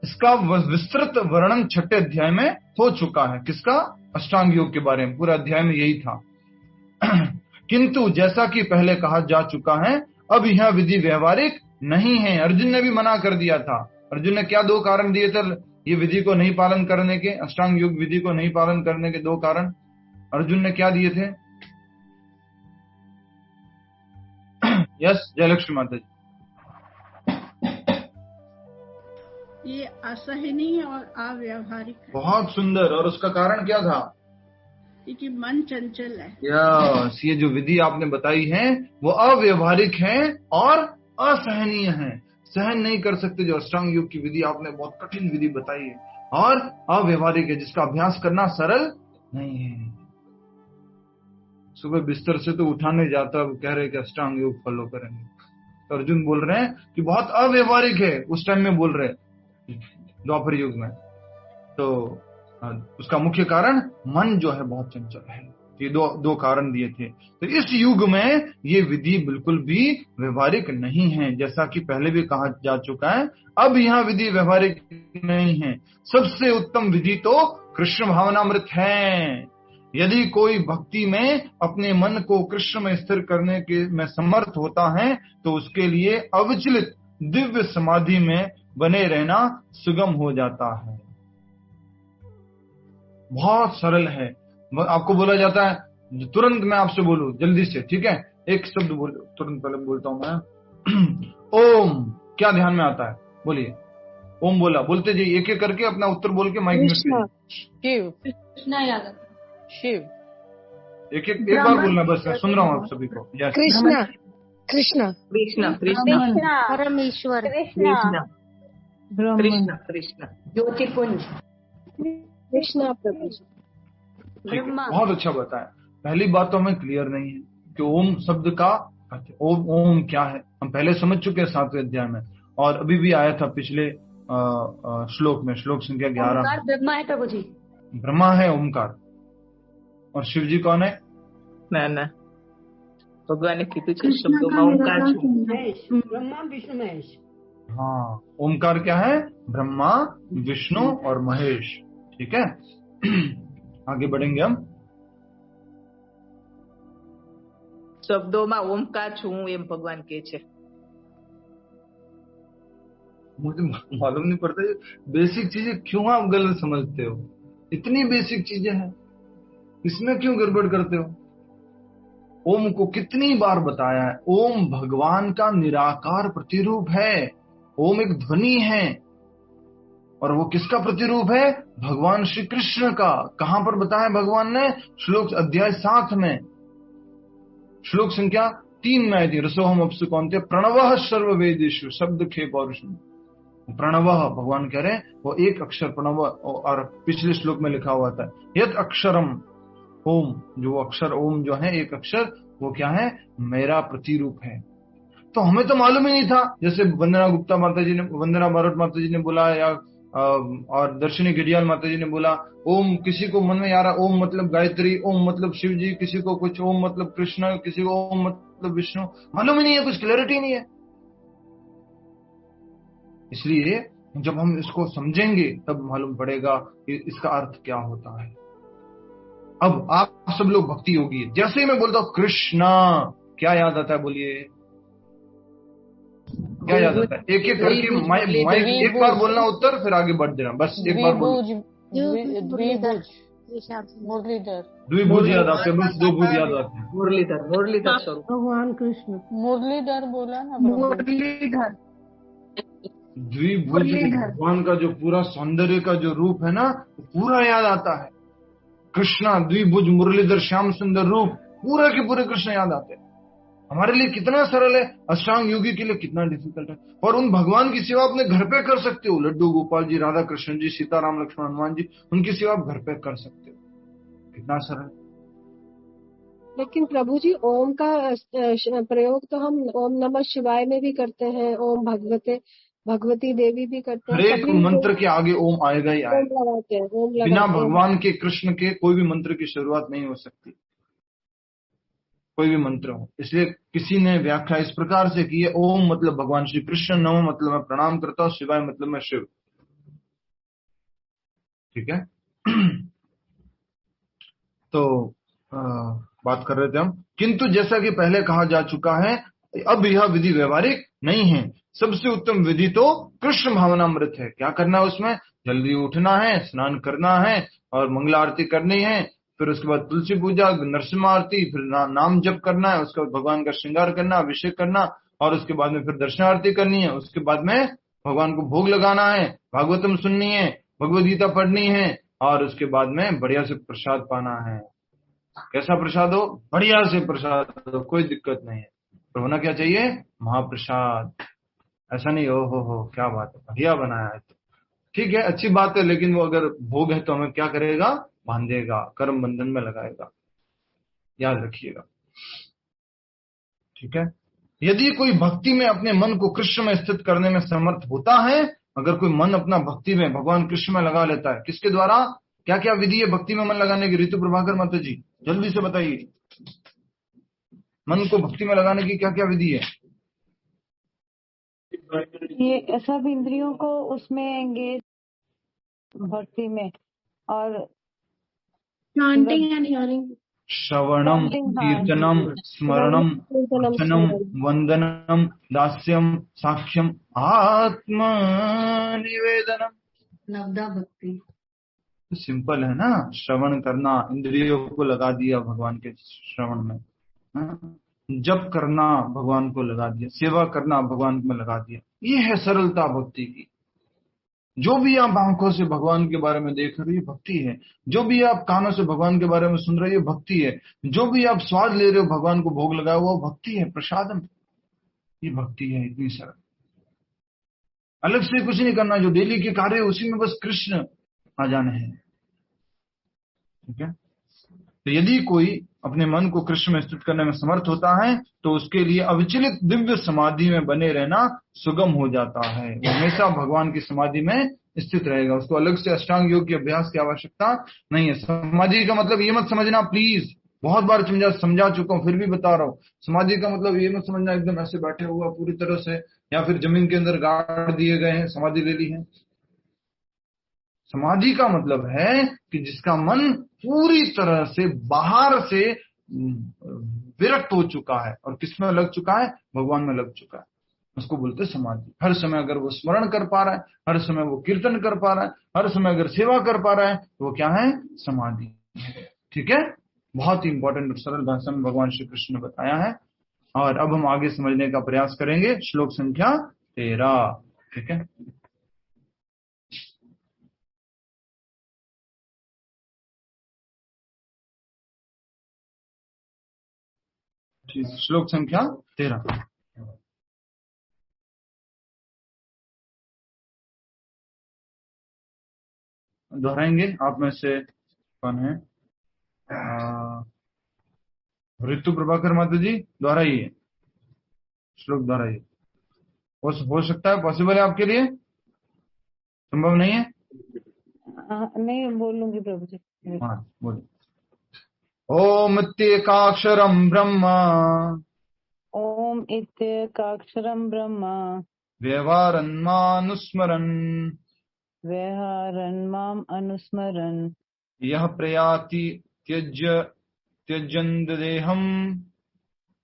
इसका विस्तृत वर्णन 6 अध्याय में हो चुका है। किसका? अष्टांग योग के बारे में। पूरा अध्याय में यही था। किंतु जैसा कि पहले कहा जा चुका है, अब यह विधि व्यवहारिक नहीं है। अर्जुन ने भी मना कर दिया था। अर्जुन ने क्या 2 कारण दिए थे ये विधि को नहीं पालन करने के? अष्टांग योग विधि को नहीं पालन करने के 2 कारण अर्जुन ने क्या दिए थे? यस, जयलक्ष्मी माता जी। ये असहनीय और अव्यवहारिक है। बहुत सुंदर। और उसका कारण क्या था? क्योंकि मन चंचल है। यस, ये जो विधि आपने बताई है वो अव्यवहारिक है और असहनीय है। सहन नहीं कर सकते। जो अष्टांग योग की विधि आपने बहुत कठिन विधि बताई है और अव्यवहारिक है, जिसका अभ्यास करना सरल नहीं है। सुबह बिस्तर से तो उठाने जाता, कह रहे कि अष्टांग योग फॉलो करेंगे। तो अर्जुन बोल रहे हैं कि बहुत अव्यवहारिक है। उस टाइम में बोल रहे द्वापर युग में। तो उसका मुख्य कारण मन जो है बहुत चंचल है। ये दो कारण दिए थे। तो इस युग में ये विधि बिल्कुल भी व्यवहारिक नहीं है, जैसा कि पहले भी कहा जा चुका है। अब यह विधि व्यवहारिक नहीं है। सबसे उत्तम विधि तो कृष्ण भावनामृत है। यदि कोई भक्ति में अपने मन को कृष्ण में स्थिर करने के में समर्थ होता है तो उसके लिए अविचलित दिव्य समाधि में बने रहना सुगम हो जाता है। बहुत सरल है। आपको बोला जाता है तुरंत मैं आपसे बोलूं जल्दी से, ठीक है? एक शब्द बोलो, तुरंत पहले बोलता हूं मैं। ओम क्या ध्यान में आता है? बोलिए। ओम बोला, बोलते जाइए एक एक करके, अपना उत्तर बोल के माइक में। शिव, कृष्णा यादव, शिव। एक बार बोलना बस, मैं सुन रहा हूँ आप सभी को। कृष्णा, कृष्ण, कृष्ण, कृष्ण, परमेश्वर, कृष्ण, कृष्ण, कृष्ण, ज्योतिपुंज, कृष्णा प्रभु। बहुत अच्छा बताया। पहली बात तो हमें क्लियर नहीं है कि ओम शब्द का ओम क्या है। हम पहले समझ चुके हैं 7वें अध्याय में, और अभी भी आया था पिछले श्लोक में, श्लोक संख्या 11। ब्रह्मा है प्रभु जी। ब्रह्मा है ओमकार। और शिव जी कौन है? ना भगवान ने कीधु छे शब्दों में ओमकार छे। ब्रह्मा विष्णु महेश। हाँ, ओमकार क्या है? ब्रह्मा विष्णु और महेश। ठीक है, आगे बढ़ेंगे हम। शब्दों में ओमकार छू एम भगवान के छे। मुझे मालूम नहीं पड़ता बेसिक चीजें क्यों आप गलत समझते हो। इतनी बेसिक चीजें हैं, इसमें क्यों गड़बड़ करते हो? ओम को कितनी बार बताया है। ओम भगवान का निराकार प्रतिरूप है। ओम एक ध्वनि है, और वो किसका प्रतिरूप है? भगवान श्री कृष्ण का। कहां पर बताया भगवान ने? श्लोक अध्याय 7 में, श्लोक संख्या 3 में आई थी। रसोहम अपसु कौन्ते प्रणवः सर्ववेदेषु शब्द खे पौरुषम। प्रणवः भगवान कह रहे हैं वो एक अक्षर प्रणव, और पिछले श्लोक में लिखा हुआ था यत् अक्षरम ओम, जो अक्षर ओम जो है एक अक्षर, वो क्या है? मेरा प्रतिरूप है। तो हमें तो मालूम ही नहीं था। जैसे वंदना गुप्ता माता जी ने, वंदना बारोट माता जी ने बोला, या और दर्शनी गिडियाल माता जी ने बोला ओम। किसी को मन में आ रहा ओम मतलब गायत्री, ओम मतलब शिव जी, किसी को कुछ ओम मतलब कृष्ण, किसी को ओम मतलब विष्णु। मालूम ही नहीं है, कुछ क्लैरिटी नहीं है। इसलिए जब हम इसको समझेंगे तब मालूम पड़ेगा कि इसका अर्थ क्या होता है। अब आप सब लोग भक्ति योगी है, जैसे ही मैं बोलता हूं कृष्णा, क्या याद आता है? बोलिए, क्या याद आता है? एक एक करके माइक एक बार बोलना उत्तर, फिर आगे बढ़ देना। बस एक बार बोलना। द्विभुज याद आते हैं, बस 2 भुज याद आते हैं। मुरलीधर स्वरूप भगवान कृष्ण। मुरलीधर बोला ना, मुरलीधर। द्विभुज भगवान का जो पूरा सौंदर्य का जो रूप है ना, पूरा याद आता है। कृष्णा द्विभुज मुरलीधर श्याम सुंदर रूप, पूरे के पूरे कृष्ण याद आते हैं। हमारे लिए कितना सरल है, अष्टांग योगी के लिए कितना डिफिकल्ट है। और उन भगवान की सेवा अपने घर पे कर सकते हो। लड्डू गोपाल जी, राधा कृष्ण जी, सीताराम लक्ष्मण हनुमान जी, उनकी सेवा आप घर पे कर सकते हो। कितना सरल। लेकिन प्रभु जी ओम का प्रयोग तो हम ओम नमः शिवाय में भी करते हैं, ओम भगवती देवी भी करते हैं। हर एक मंत्र के आगे ओम आएगा ही आएगा। ओम लगाते हैं, ओम लगाते बिना हैं। भगवान के, कृष्ण के कोई भी मंत्र की शुरुआत नहीं हो सकती, कोई भी मंत्र हो। इसलिए किसी ने व्याख्या इस प्रकार से की है, ओम मतलब भगवान श्री कृष्ण, नमः मतलब मैं प्रणाम करता हूं, शिवाय मतलब मैं शिव। ठीक है। तो बात कर रहे थे हम, किंतु जैसा कि पहले कहा जा चुका है, अब यह विधि व्यवहारिक नहीं है। सबसे उत्तम विधि तो कृष्ण भावनामृत है। क्या करना है उसमें? जल्दी उठना है, स्नान करना है और मंगला आरती करनी है, फिर उसके बाद तुलसी पूजा, नरसिम्हा आरती, फिर नाम जप करना है, उसके बाद भगवान का श्रृंगार करना, अभिषेक करना, और उसके बाद में फिर दर्शन आरती करनी है। उसके बाद में भगवान को भोग लगाना है, भागवतम सुननी है, भगवद गीता पढ़नी है, और उसके बाद में बढ़िया से प्रसाद पाना है। कैसा प्रसाद हो? बढ़िया से प्रसाद हो, कोई दिक्कत नहीं है। पर होना क्या चाहिए? महाप्रसाद। ऐसा नहीं हो क्या बात है, बढ़िया बनाया है, तो ठीक है, अच्छी बात है, लेकिन वो अगर भोग है तो हमें क्या करेगा? बांधेगा, कर्म बंधन में लगाएगा। याद रखिएगा। ठीक है। यदि कोई भक्ति में अपने मन को कृष्ण में स्थित करने में समर्थ होता है, अगर कोई मन अपना भक्ति में भगवान कृष्ण में लगा लेता है, किसके द्वारा? क्या क्या विधि है भक्ति में मन लगाने की? ऋतु प्रभाकर माता जी जल्दी से बताइए, मन को भक्ति में लगाने की क्या क्या विधि है? ये सब इंद्रियों को उसमें एंगेज भक्ति में, और chanting and hearing, श्रवणम, कीर्तनम, स्मरणम, वचनम, वंदनम, दास्यम, साक्ष्यम, आत्म निवेदनम। नवदा भक्ति सिंपल है ना। श्रवण करना, इंद्रियों को लगा दिया भगवान के श्रवण में, जप करना भगवान को लगा दिया, सेवा करना भगवान में लगा दिया। ये है सरलता भक्ति की। जो भी आप आंखों से भगवान के बारे में देख रहे हो, ये भक्ति है। जो भी आप कानों से भगवान के बारे में सुन रहे हो, ये भक्ति है। जो भी आप स्वाद ले रहे हो, भगवान को भोग लगाया हुआ, वो भक्ति है, प्रसादम। ये भक्ति है, इतनी सरल। अलग से कुछ नहीं करना, जो डेली के कार्य है उसी में बस कृष्ण आ जाने हैं। ठीक है। तो यदि कोई अपने मन को कृष्ण में स्थित करने में समर्थ होता है, तो उसके लिए अविचलित दिव्य समाधि में बने रहना सुगम हो जाता है। वो हमेशा भगवान की समाधि में स्थित रहेगा। उसको अलग से अष्टांग योग के अभ्यास की आवश्यकता नहीं है। समाधि का मतलब ये मत समझना, प्लीज, बहुत बार समझा चुका हूं, फिर भी बता रहा हूँ। समाधि का मतलब ये मत समझना एकदम ऐसे बैठे हुआ पूरी तरह से, या फिर जमीन के अंदर गाड़ दिए गए हैं, समाधि ले ली है। समाधि का मतलब है कि जिसका मन पूरी तरह से बाहर से विरक्त हो चुका है और किसमें लग चुका है? भगवान में लग चुका है, उसको बोलते हैं समाधि। हर समय अगर वो स्मरण कर पा रहा है, हर समय वो कीर्तन कर पा रहा है, हर समय अगर सेवा कर पा रहा है, तो वो क्या है? समाधि। ठीक है। बहुत ही इंपॉर्टेंट और सरल भाषा में भगवान श्री कृष्ण ने बताया है। और अब हम आगे समझने का प्रयास करेंगे। श्लोक संख्या 13। ठीक है। श्लोक संख्या 13 दोहराएंगे। आप में से कौन है? ऋतु प्रभाकर माता जी दोहराइए, श्लोक दोहराइए। हो सकता है, पॉसिबल है आपके लिए? संभव नहीं है? नहीं, बोलूंगी प्रभु जी। हाँ बोलिए। ओम इत्येकाक्षरं ब्रह्म, ओम इत्येकाक्षरं ब्रह्म, व्यवहारन् मानुस्मरन्, व्यवहारन् माम् अनुस्मरन्, यः प्रयाति त्यजन् देहम्,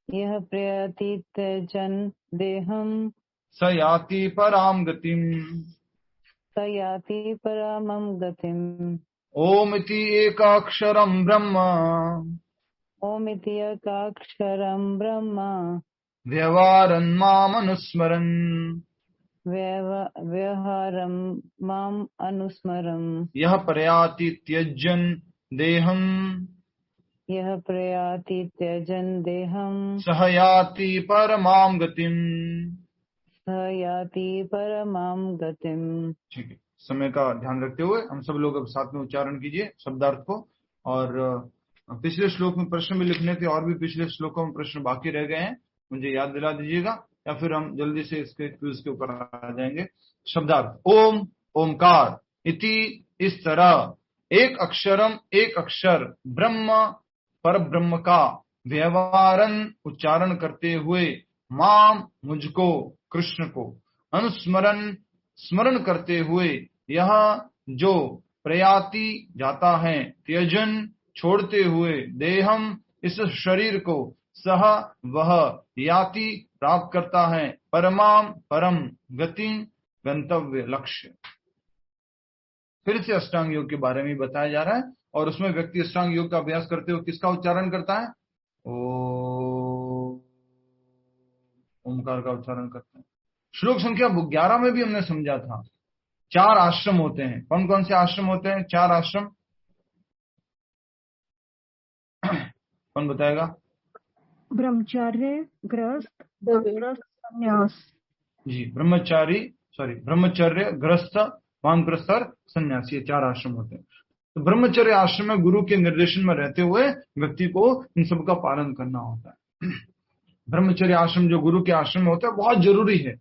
यः प्रयाति त्यजन् देहम्, स याति परां गतिम्, स याति परामं गतिम्। ओम इति एकाक्षरं ब्रह्म, ओम इति एकाक्षरं ब्रह्म, व्यवहारन् माम् अनुस्मरन्, व्यवहारं माम् अनुस्मरम्। यः प्रयाति त्यजन् देहम् यः प्रयाति त्यजन् देहम् सह याति परमां गतिम्। सः याति परमां गतिम्। ठीक है, समय का ध्यान रखते हुए हम सब लोग अब साथ में उच्चारण कीजिए शब्दार्थ को। और पिछले श्लोक में प्रश्न भी लिखने थे और भी पिछले श्लोकों में प्रश्न बाकी रह गए हैं, मुझे याद दिला दीजिएगा या फिर हम जल्दी से इसके क्विज के ऊपर आ जाएंगे। शब्दार्थ ओम, ओमकार इति, इस तरह, एक अक्षरम, एक अक्षर, ब्रह्म पर ब्रह्म का, व्यवहारन उच्चारण करते हुए, माम मुझको कृष्ण को, अनुस्मरण स्मरण करते हुए, यह जो प्रयाति जाता है, त्यजन छोड़ते हुए, देहम इस शरीर को, सह वह, याति प्राप्त करता है, परमाम परम, गति गंतव्य लक्ष्य। फिर से अष्टांग योग के बारे में बताया जा रहा है और उसमें व्यक्ति अष्टांग योग का अभ्यास करते हुए किसका उच्चारण करता है? ओमकार का उच्चारण करता है। श्लोक संख्या 11 में भी हमने समझा था 4 आश्रम होते हैं। कौन कौन से आश्रम होते हैं? 4 आश्रम कौन बताएगा? ब्रह्मचर्य, गृहस्थ, वानप्रस्थ, संन्यास। जी, ब्रह्मचर्य, गृहस्थ, वानप्रस्थ और संन्यास, ये 4 आश्रम होते हैं। तो ब्रह्मचर्य आश्रम में गुरु के निर्देशन में रहते हुए व्यक्ति को इन सब का पालन करना होता है। ब्रह्मचर्य आश्रम जो गुरु के आश्रम में होता है बहुत जरूरी है,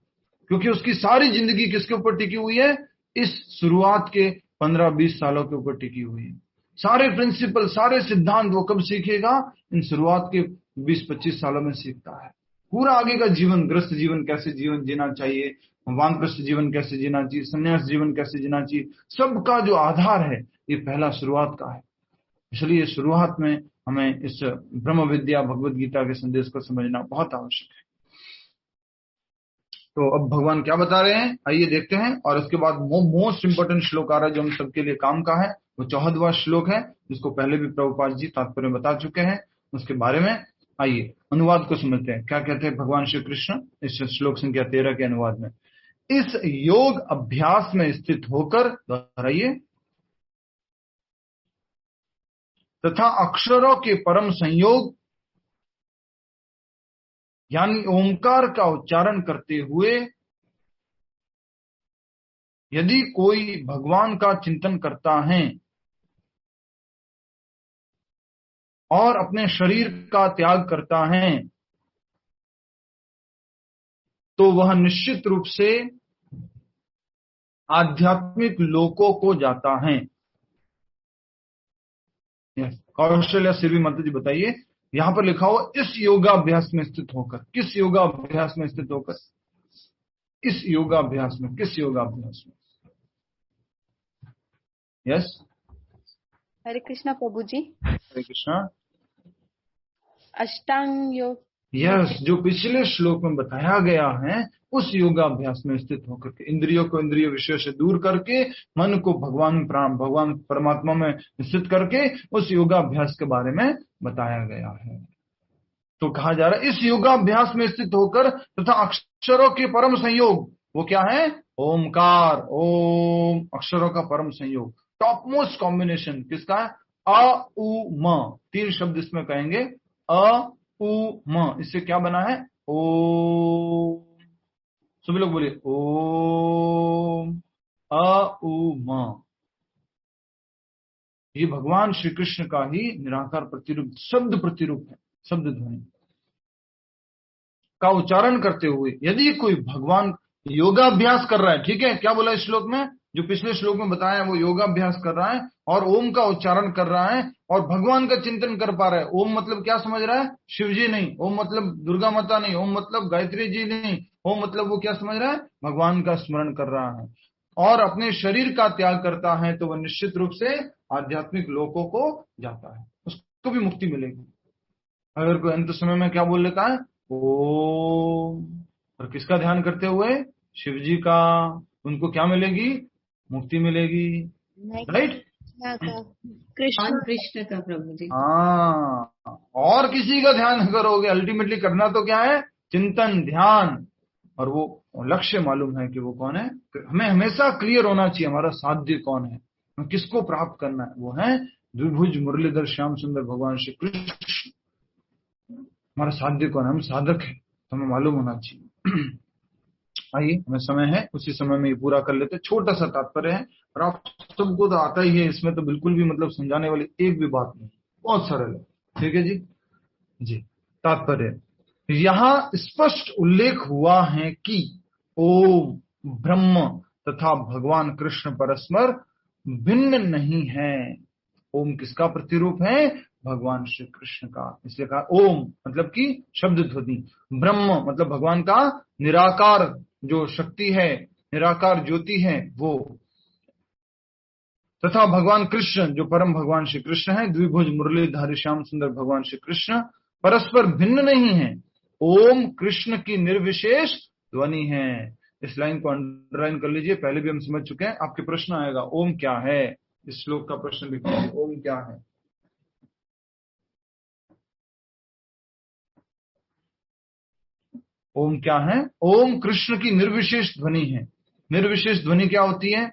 क्योंकि उसकी सारी जिंदगी किसके ऊपर टिकी हुई है? इस शुरुआत के 15-20 सालों के ऊपर टिकी हुई है। सारे प्रिंसिपल, सारे सिद्धांत वो कब सीखेगा? इन शुरुआत के 20-25 सालों में सीखता है। पूरा आगे का जीवन, गृहस्थ जीवन कैसे जीवन जीना चाहिए, वानप्रस्थ जीवन कैसे जीना चाहिए, संन्यास जीवन कैसे जीना चाहिए, सबका जो आधार है ये पहला शुरुआत का है। इसलिए शुरुआत में हमें इस ब्रह्म विद्या भगवद गीता के संदेश को समझना बहुत आवश्यक है। तो अब भगवान क्या बता रहे हैं आइए देखते हैं। और उसके बाद मोस्ट इंपोर्टेंट श्लोक आ रहा है जो हम सबके लिए काम का है, वो 14वां श्लोक है, जिसको पहले भी प्रभुपाद जी तात्पर्य बता चुके हैं। उसके बारे में आइए अनुवाद को समझते हैं। क्या कहते हैं भगवान श्री कृष्ण इस श्लोक संख्या 13 के अनुवाद में? इस योग अभ्यास में स्थित होकर, दोहराइए, तथा अक्षरों के परम संयोग यानी ओमकार का उच्चारण करते हुए यदि कोई भगवान का चिंतन करता है और अपने शरीर का त्याग करता है, तो वह निश्चित रूप से आध्यात्मिक लोकों को जाता है। कौशल्या सिरवी मंत्र जी बताइए, यहां पर लिखा हो इस योगाभ्यास में स्थित होकर। किस योगाभ्यास में स्थित होकर? इस योगाभ्यास में। किस योगाभ्यास में? यस, हरे कृष्णा प्रभु जी। हरे कृष्णा। अष्टांग योग। यस, जो पिछले श्लोक में बताया गया है उस योगाभ्यास में स्थित होकर के, इंद्रियों को इंद्रिय विषय से दूर करके मन को भगवान परमात्मा में स्थित करके उस योगाभ्यास के बारे में बताया गया है। तो कहा जा रहा है इस योगाभ्यास में स्थित होकर तथा अक्षरों के परम संयोग, वो क्या है? ओमकार। ओम अक्षरों का परम संयोग, टॉप मोस्ट कॉम्बिनेशन किसका है? अ उ म, 3 शब्द इसमें कहेंगे। अ उ म, इससे क्या बना है? ओम। सभी लोग बोलिए ओम। अ उ म, ये भगवान श्री कृष्ण का ही निराकार प्रतिरूप, शब्द प्रतिरूप है, शब्द ध्वनि का उच्चारण करते हुए यदि कोई भगवान योगाभ्यास कर रहा है, ठीक है, क्या बोला इस श्लोक में? जो पिछले श्लोक में बताया वो योगाभ्यास कर रहा है और ओम का उच्चारण कर रहा है और भगवान का चिंतन कर पा रहा है। ओम मतलब क्या समझ रहा है? शिव जी नहीं, ओम मतलब दुर्गा माता नहीं, ओम मतलब गायत्री जी नहीं, ओम मतलब वो क्या समझ रहा है? भगवान का स्मरण कर रहा है और अपने शरीर का त्याग करता है, तो वह निश्चित रूप से आध्यात्मिक लोकों को जाता है, उसको भी मुक्ति मिलेगी। अगर कोई अंत समय में क्या बोल लेता है? ओम, और किसका ध्यान करते हुए? शिव जी का, उनको क्या मिलेगी? मुक्ति मिलेगी। राइट? कृष्ण का प्रभु जी। हाँ, और किसी का ध्यान करोगे, अल्टीमेटली करना तो क्या है? चिंतन, ध्यान, और वो और लक्ष्य मालूम है कि वो कौन है। हमें हमेशा क्लियर होना चाहिए हमारा साध्य कौन है, हमें किसको प्राप्त करना है। वो है द्विभुज मुरलीधर श्याम सुंदर भगवान श्री कृष्ण। हमारा साध्य कौन है, हम साधक है, तो हमें मालूम होना चाहिए। आइए, हमें समय है, उसी समय में ये पूरा कर लेते। छोटा सा तात्पर्य है और आप सबको तो आता ही है, इसमें तो बिल्कुल भी मतलब समझाने वाली एक भी बात नहीं, बहुत सरल है। ठीक है जी। जी, तात्पर्य यहां स्पष्ट उल्लेख हुआ है कि ओम ब्रह्म तथा भगवान कृष्ण परस्पर भिन्न नहीं है। ओम किसका प्रतिरूप है? भगवान श्री कृष्ण का। इसलिए कहा ओम मतलब कि शब्द ध्वनि, ब्रह्म मतलब भगवान का निराकार जो शक्ति है, निराकार ज्योति है वो, तथा भगवान कृष्ण जो परम भगवान श्री कृष्ण है, द्विभुज मुरलीधारी श्याम सुंदर भगवान श्री कृष्ण परस्पर भिन्न नहीं है। ओम कृष्ण की निर्विशेष ध्वनि है। इस लाइन को अंडरलाइन कर लीजिए, पहले भी हम समझ चुके हैं। आपके प्रश्न आएगा ओम क्या है, इस श्लोक का प्रश्न लिखिए, ओम क्या है। ओम क्या है? ओम कृष्ण की निर्विशेष ध्वनि है। निर्विशेष ध्वनि क्या होती है?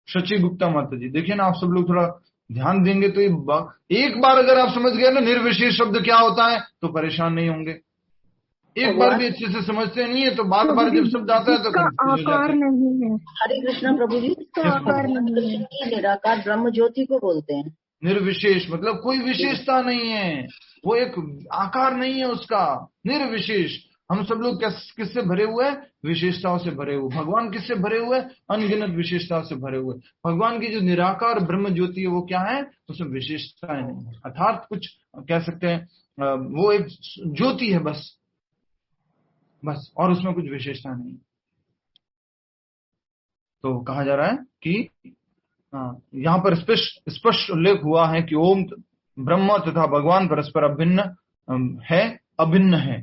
शची गुप्ता माता जी, देखिए ना, आप सब लोग थोड़ा ध्यान देंगे तो एक बार अगर आप समझ गए ना निर्विशेष शब्द क्या होता है तो परेशान नहीं होंगे। एक बार भी अच्छे से समझते नहीं है तो बार बार जब शब्द आता है तो आकार नहीं है। हरे कृष्णा प्रभु जी, आकार नहीं है। निराकार ब्रह्म ज्योति को बोलते हैं। निर्विशेष मतलब कोई विशेषता नहीं है, वो एक आकार नहीं है उसका, निर्विशेष। हम सब लोग किससे भरे हुए हैं? विशेषताओं से भरे हुए। भगवान किससे भरे हुए? अनगिनत विशेषताओं से भरे हुए। भगवान की जो निराकार ब्रह्म ज्योति है वो क्या है? उसमें विशेषताएं नहीं है, अर्थात कुछ कह सकते हैं वो एक ज्योति है बस, और उसमें कुछ विशेषता नहीं। तो कहा जा रहा है कि यहाँ पर स्पष्ट उल्लेख हुआ है कि ओम ब्रह्म तथा भगवान परस्पर अभिन्न है।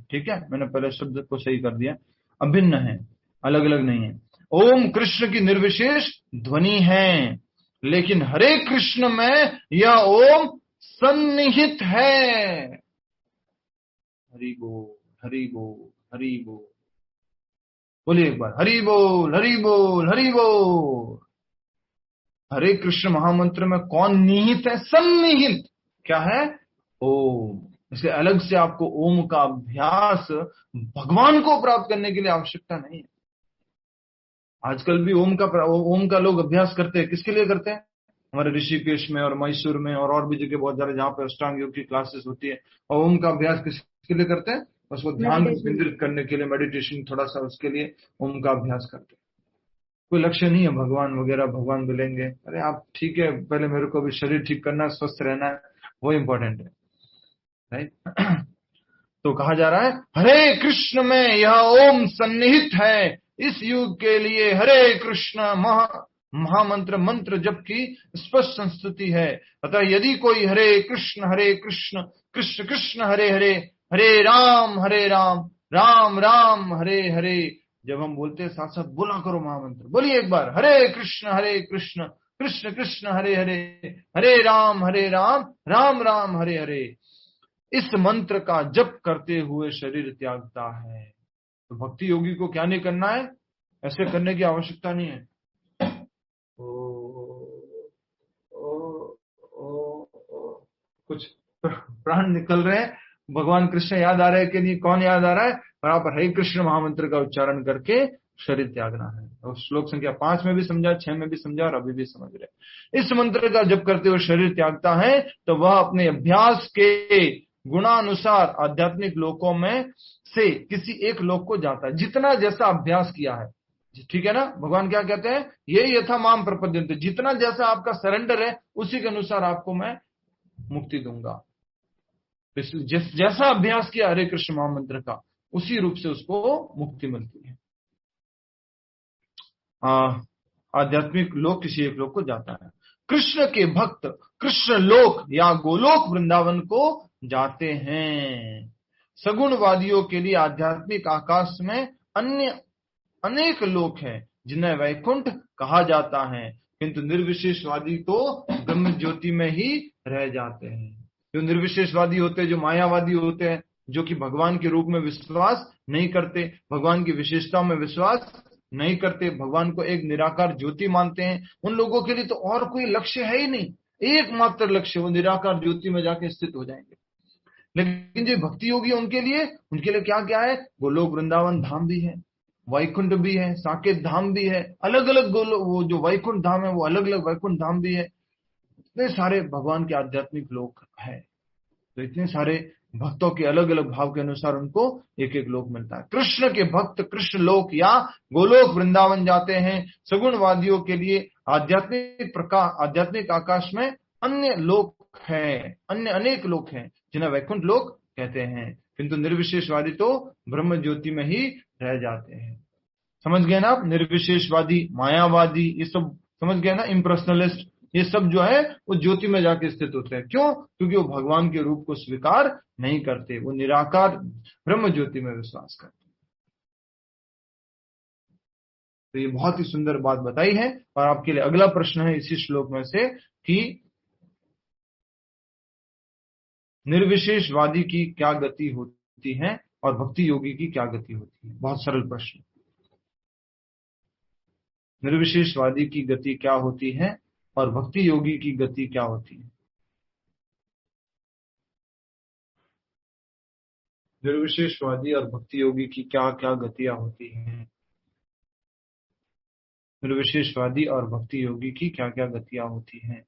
ठीक है, मैंने पहले शब्द को सही कर दिया, अभिन्न है, अलग अलग नहीं है। ओम कृष्ण की निर्विशेष ध्वनि है, लेकिन हरे कृष्ण में यह ओम सन्निहित है। हरि बोल, हरि बोल, हरि बोल। बोलिए एक बार, हरि बोल, हरि बोल, हरि बोल। हरे कृष्ण महामंत्र में कौन निहित है? सन्निहित। क्या है? ओम। इसलिए अलग से आपको ओम का अभ्यास भगवान को प्राप्त करने के लिए आवश्यकता नहीं है। आजकल भी ओम का लोग अभ्यास करते हैं। किसके लिए करते हैं? हमारे ऋषिकेश में और मैसूर में और भी जगह बहुत ज्यादा जहाँ पे अष्टांग योग की क्लासेस होती है। और ओम का अभ्यास किसके लिए करते हैं? बस वो ध्यान केंद्रित करने के लिए, मेडिटेशन थोड़ा सा, उसके लिए ओम का अभ्यास करते हैं। कोई लक्ष्य नहीं है भगवान वगैरह, भगवान मिलेंगे। अरे आप ठीक है, पहले मेरे को भी शरीर ठीक करना है, स्वस्थ रहना है, वो इम्पोर्टेंट है, राइट। तो कहा जा रहा है हरे कृष्ण में यह ओम सन्निहित है। इस युग के लिए हरे कृष्ण महामंत्र मंत्र जप की स्पष्ट संस्तुति है। अतः यदि कोई हरे कृष्ण कृष्ण कृष्ण हरे हरे, हरे राम राम राम हरे हरे, जब हम बोलते हैं साथ साथ बोला करो महामंत्र। बोलिए एक बार, हरे कृष्ण कृष्ण कृष्ण हरे हरे, हरे राम राम राम हरे हरे। इस मंत्र का जप करते हुए शरीर त्यागता है। तो भक्ति योगी को क्या नहीं करना है? ऐसे करने की आवश्यकता नहीं है। कुछ प्राण निकल रहे हैं, भगवान कृष्ण याद आ रहे हैं कि नहीं? कौन याद आ रहा है? बराबर हरे कृष्ण महामंत्र का उच्चारण करके शरीर त्यागना है। और श्लोक संख्या 5 में भी समझा, 6 में भी समझा और अभी भी समझ रहे। इस मंत्र का जप करते हुए शरीर त्यागता है तो वह अपने अभ्यास के गुणानुसार आध्यात्मिक लोकों में से किसी एक लोक को जाता है, जितना जैसा अभ्यास किया है। ठीक है ना? भगवान क्या कहते हैं? ये यथा माम प्रपद्यन्ते, जितना जैसा आपका सरेंडर है उसी के अनुसार आपको मैं मुक्ति दूंगा। जैसा अभ्यास किया हरे कृष्ण महामंत्र का, उसी रूप से उसको मुक्ति मिलती है। आध्यात्मिक लोक किसी एक लोक को जाता है। कृष्ण के भक्त कृष्ण लोक या गोलोक वृंदावन को जाते हैं। सगुणवादियों के लिए आध्यात्मिक आकाश में अन्य अनेक लोक हैं जिन्हें वैकुंठ कहा जाता है, किंतु निर्विशेषवादी तो ब्रह्म ज्योति में ही रह जाते हैं। जो निर्विशेषवादी होते हैं, जो मायावादी होते हैं, जो कि भगवान के रूप में विश्वास नहीं करते, भगवान की विशेषताओं में विश्वास नहीं करते, भगवान को एक निराकार ज्योति मानते हैं, उन लोगों के लिए तो और कोई लक्ष्य है ही नहीं, एकमात्र लक्ष्य वो निराकार ज्योति में जाके स्थित हो जाएंगे। लेकिन जो भक्ति योगी उनके लिए क्या क्या है, गोलोक वृंदावन धाम भी है, वैकुंठ भी है, साकेत धाम भी है, अलग अलग वो जो वैकुंठ धाम है वो अलग अलग वैकुंठ धाम भी है। इतने सारे भगवान के आध्यात्मिक लोक है, तो इतने सारे भक्तों के अलग अलग भाव के अनुसार उनको एक एक लोक मिलता है। कृष्ण के भक्त कृष्ण लोक या गोलोक वृंदावन जाते हैं। सगुणवादियों के लिए आध्यात्मिक आकाश में अन्य लोक है, अन्य अनेक लोक हैं जिन्हें वैकुंठ लोक कहते हैं, किंतु निर्विशेषवादी तो ब्रह्म ज्योति में ही रह जाते हैं। समझ गए ना आप? निर्विशेषवादी, मायावादी, ये सब समझ गए ना, इम्पर्सनलिस्ट, ये सब जो है वो ज्योति में जाके स्थित होते हैं। क्यों? क्योंकि वो भगवान के रूप को स्वीकार नहीं करते, वो निराकार ब्रह्म ज्योति में विश्वास करते। तो ये बहुत ही सुंदर बात बताई है। और आपके लिए अगला प्रश्न है इसी श्लोक में से कि निर्विशेषवादी की क्या गति होती है और भक्ति योगी की क्या गति होती है। बहुत सरल प्रश्न। निर्विशेषवादी की गति क्या होती है और भक्ति योगी की गति क्या होती है। निर्विशेषवादी और भक्ति योगी की क्या क्या गतियां होती हैं। निर्विशेषवादी और भक्ति योगी की क्या क्या गतियां होती हैं।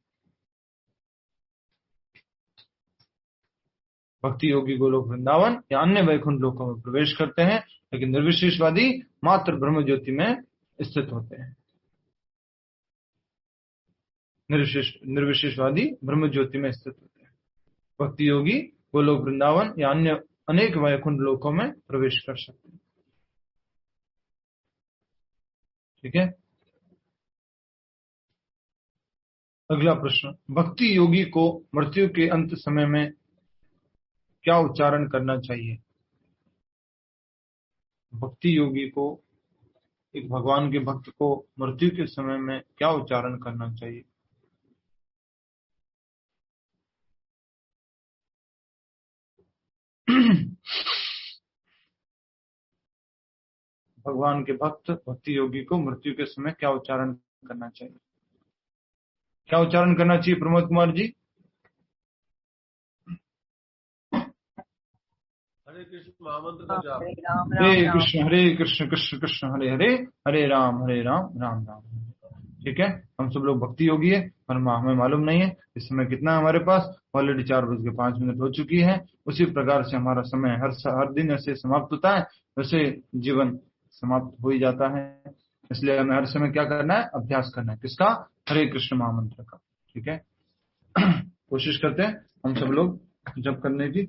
भक्ति योगी गोलोक वृंदावन या अन्य वैकुंठ लोकों में प्रवेश करते हैं, लेकिन निर्विशेषवादी मात्र ब्रह्म ज्योति में स्थित होते हैं। निर्विशेषवादी ब्रह्म ज्योति में स्थित होते हैं। भक्ति योगी गोलोक वृंदावन या अन्य अनेक वैकुंठ लोकों में प्रवेश कर सकते हैं। ठीक है। अगला प्रश्न, भक्ति योगी को मृत्यु के अंत समय में क्या उच्चारण करना चाहिए। भक्ति योगी को, एक भगवान के भक्त को मृत्यु के समय में क्या उच्चारण करना चाहिए। भगवान के भक्त भक्ति योगी को मृत्यु के समय क्या उच्चारण करना चाहिए। क्या उच्चारण करना चाहिए प्रमोद कुमार जी। हरे कृष्ण महामंत्र का जाप। हरे कृष्ण कृष्ण कृष्ण हरे हरे, हरे राम राम राम। ठीक है, हम सब लोग भक्ति योगी है, पर हमें मालूम नहीं है इस समय कितना है हमारे पास। ऑलरेडी 4:05 हो चुकी है। उसी प्रकार से हमारा समय हर दिन ऐसे समाप्त होता है, वैसे जीवन समाप्त हो ही जाता है। इसलिए हमें हर समय क्या करना है, अभ्यास करना है। किसका? हरे कृष्ण महामंत्र का। ठीक है, कोशिश करते हैं हम सब लोग जप करने की।